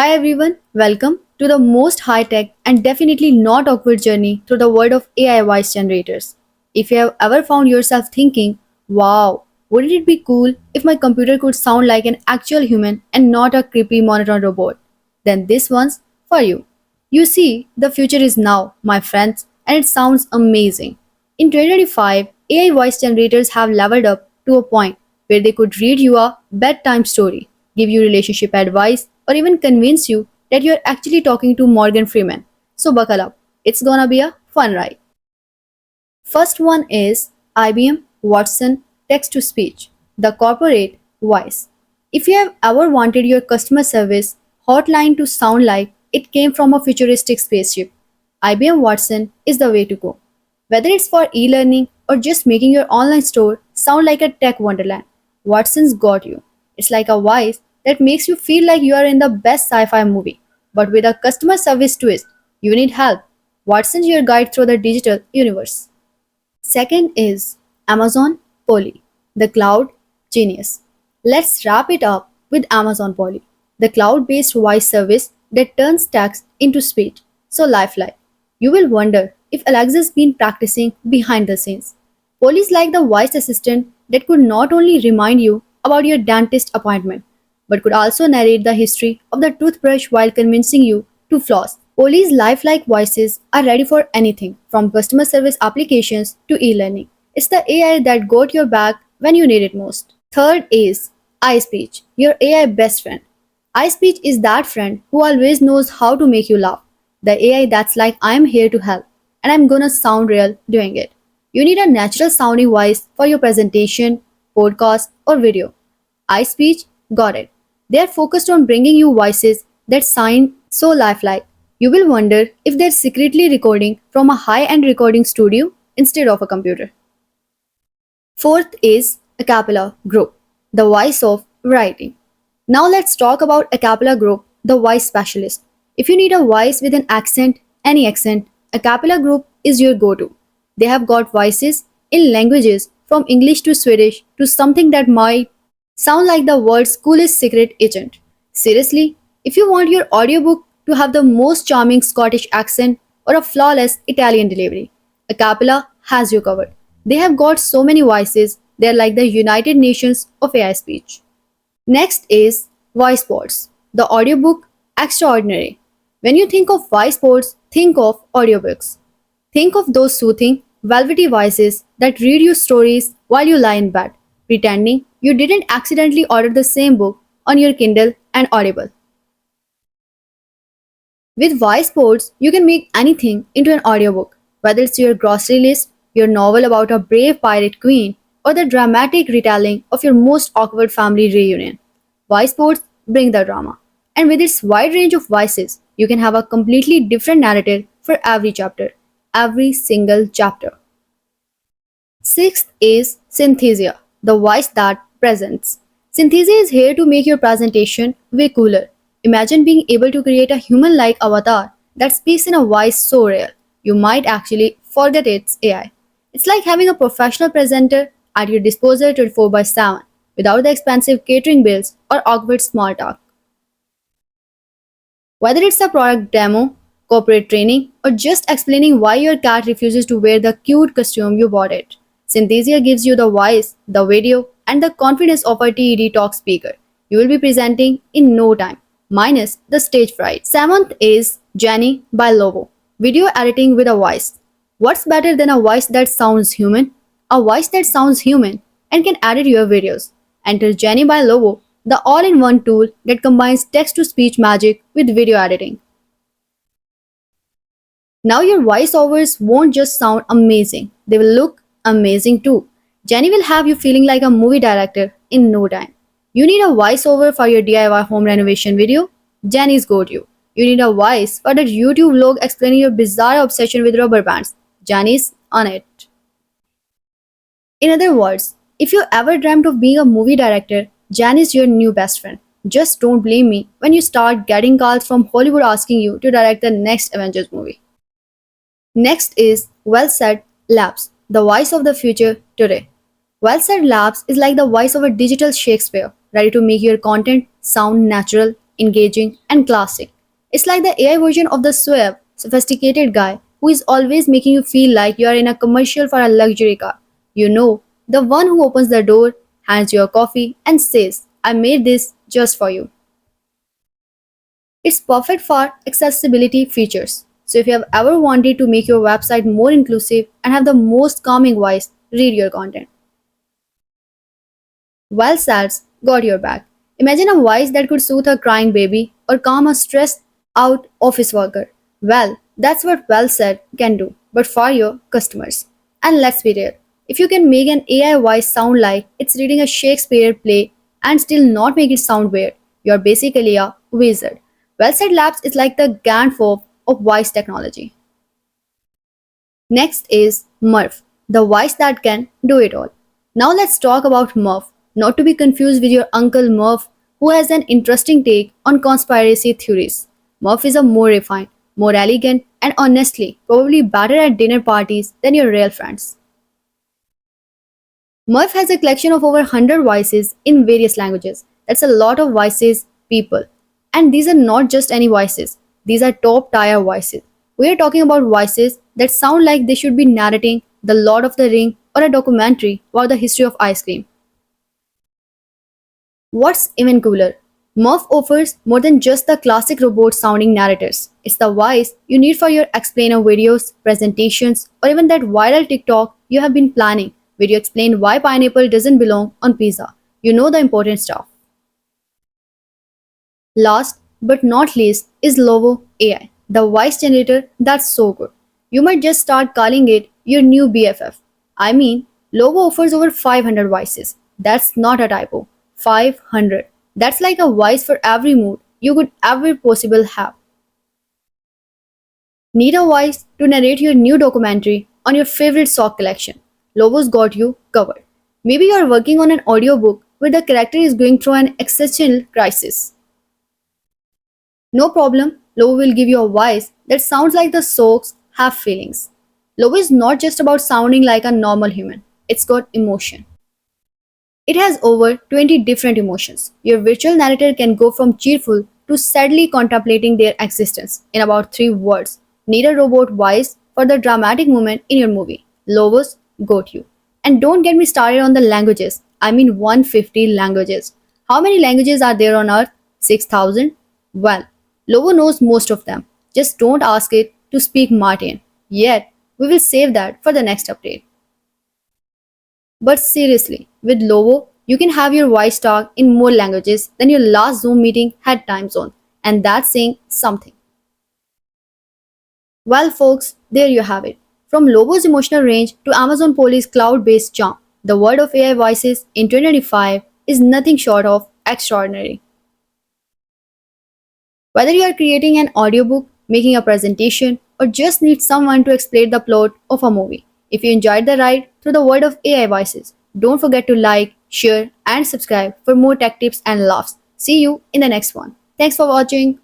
Hi everyone, welcome to the most high tech and definitely not awkward journey through the world of AI voice generators. If you have ever found yourself thinking, wow, wouldn't it be cool if my computer could sound like an actual human and not a creepy monotone robot? Then this one's for you. You see, the future is now, my friends, and it sounds amazing. In 2025, AI voice generators have leveled up to a point where they could read you a bedtime story, give you relationship advice, or even convince you that you're actually talking to Morgan Freeman. So buckle up. It's gonna be a fun ride. First one is IBM Watson Text to Speech, the corporate voice. If you have ever wanted your customer service hotline to sound like it came from a futuristic spaceship, IBM Watson is the way to go. Whether it's for e learning or just making your online store sound like a tech wonderland, Watson's got you. It's like a voice that makes you feel like you are in the best sci fi movie, but with a customer service twist. You need help. Watson's your guide through the digital universe. Second is Amazon Polly, the cloud genius. Let's wrap it up with Amazon Polly, the cloud based voice service that turns text into speech. So, lifelike. You will wonder if Alexa's been practicing behind the scenes. Polly is like the voice assistant that could not only remind you about your dentist appointment, but could also narrate the history of the toothbrush while convincing you to floss. Poli's lifelike voices are ready for anything from customer service applications to e learning. It's the AI that got your back when you need it most. Third is iSpeech, your AI best friend. iSpeech is that friend who always knows how to make you laugh. The AI that's like, I'm here to help, and I'm gonna sound real doing it. You need a natural sounding voice for your presentation, podcast, or video. iSpeech got it. They are focused on bringing you voices that sound so lifelike. You will wonder if they're secretly recording from a high end recording studio instead of a computer. Fourth is Acapella Group, the voice of writing. Now let's talk about Acapella Group, the voice specialist. If you need a voice with an accent, any accent, Acapella Group is your go to. They have got voices in languages from English to Swedish to something that might sound like the world's coolest secret agent. Seriously, if you want your audiobook to have the most charming Scottish accent or a flawless Italian delivery, Acapella has you covered. They have got so many voices, they're like the United Nations of AI speech. Next is VoicePods, the audiobook extraordinary. When you think of VoicePods, think of audiobooks. Think of those soothing, velvety voices that read you stories while you lie in bed, pretending you didn't accidentally order the same book on your Kindle and Audible. With VoicePods, you can make anything into an audiobook, whether it's your grocery list, your novel about a brave pirate queen, or the dramatic retelling of your most awkward family reunion. VoicePods bring the drama. And with its wide range of voices, you can have a completely different narrative for every chapter, every single chapter. Sixth is Synthesia, the voice that presents. Synthesia is here to make your presentation way cooler. Imagine being able to create a human like avatar that speaks in a voice so rare you might actually forget it's AI. It's like having a professional presenter at your disposal 24 by 7 without the expensive catering bills or awkward small talk. Whether it's a product demo, corporate training, or just explaining why your cat refuses to wear the cute costume you bought it, Synthesia gives you the voice, the video, and the confidence of a TED Talk speaker. You will be presenting in no time, minus the stage fright. Seventh is Jenny by Lobo, video editing with a voice. What's better than a voice that sounds human? A voice that sounds human and can edit your videos. Enter Jenny by Lobo, the all-in-one tool that combines text-to-speech magic with video editing. Now your voiceovers won't just sound amazing, they will look amazing too. Jenny will have you feeling like a movie director in no time. You need a voiceover for your DIY home renovation video? Jenny's got you. You need a voice for that YouTube vlog explaining your bizarre obsession with rubber bands? Jenny's on it. In other words, if you ever dreamt of being a movie director, Jan is your new best friend. Just don't blame me when you start getting calls from Hollywood asking you to direct the next Avengers movie. Next is Well Said Labs, the voice of the future today. Well Said Labs is like the voice of a digital Shakespeare, ready to make your content sound natural engaging, and classic. It's like the AI version of the suave, sophisticated guy who is always making you feel like you are in a commercial for a luxury car. You know, the one who opens the door, hands you a coffee, and says, I made this just for you. It's perfect for accessibility features. So if you have ever wanted to make your website more inclusive and have the most calming voice, read your content. Well, SATs got your back. Imagine a voice that could soothe a crying baby or calm a stressed out office worker. Well, that's what Well Said can do, but for your customers. And let's be real, if you can make an AI voice sound like it's reading a Shakespeare play and still not make it sound weird, you're basically a wizard. Well Said Labs is like the Gantt of voice technology. Next is Murph, the voice that can do it all. Now let's talk about Murph, not to be confused with your Uncle Murph, who has an interesting take on conspiracy theories. Murph is a more refined, more elegant, and honestly, probably better at dinner parties than your real friends. Murph has a collection of over 100 voices in various languages. That's a lot of voices, people. And these are not just any voices, these are top tier voices. We are talking about voices that sound like they should be narrating The Lord of the Ring or a documentary about the history of ice cream. What's even cooler? Murph offers more than just the classic robot sounding narrators. It's the voice you need for your explainer videos, presentations, or even that viral TikTok you have been planning where you explain why pineapple doesn't belong on pizza. You know the important stuff. Last but not least is Lovo AI, the voice generator that's so good. You might just start calling it your new BFF. I mean, Lovo offers over 500 voices. That's not a typo. 500. That's like a voice for every mood you could ever possible have. Need a voice to narrate your new documentary on your favorite sock collection? Lovo's got you covered. Maybe you're working on an audiobook where the character is going through an existential crisis. No problem, Lovo will give you a voice that sounds like the socks have feelings. Lovo is not just about sounding like a normal human, it's got emotion. It has over 20 different emotions. Your virtual narrator can go from cheerful to sadly contemplating their existence in about 3 words. Need a robot voice for the dramatic moment in your movie. Lovos got you. And don't get me started on the languages. I mean 150 languages. How many languages are there on earth? 6,000? Well, Lovo knows most of them. Just don't ask it to speak Martian. Yet, we will save that for the next update. But seriously, with Lovo, you can have your voice talk in more languages than your last Zoom meeting had time zone. And that's saying something. Well, folks, there you have it. From Lovo's emotional range to Amazon Poly's cloud based charm, the world of AI voices in 2025 is nothing short of extraordinary. Whether you are creating an audiobook, making a presentation, or just need someone to explain the plot of a movie, if you enjoyed the ride through the world of AI voices, don't forget to like, share, and subscribe for more tech tips and laughs. See you in the next one. Thanks for watching.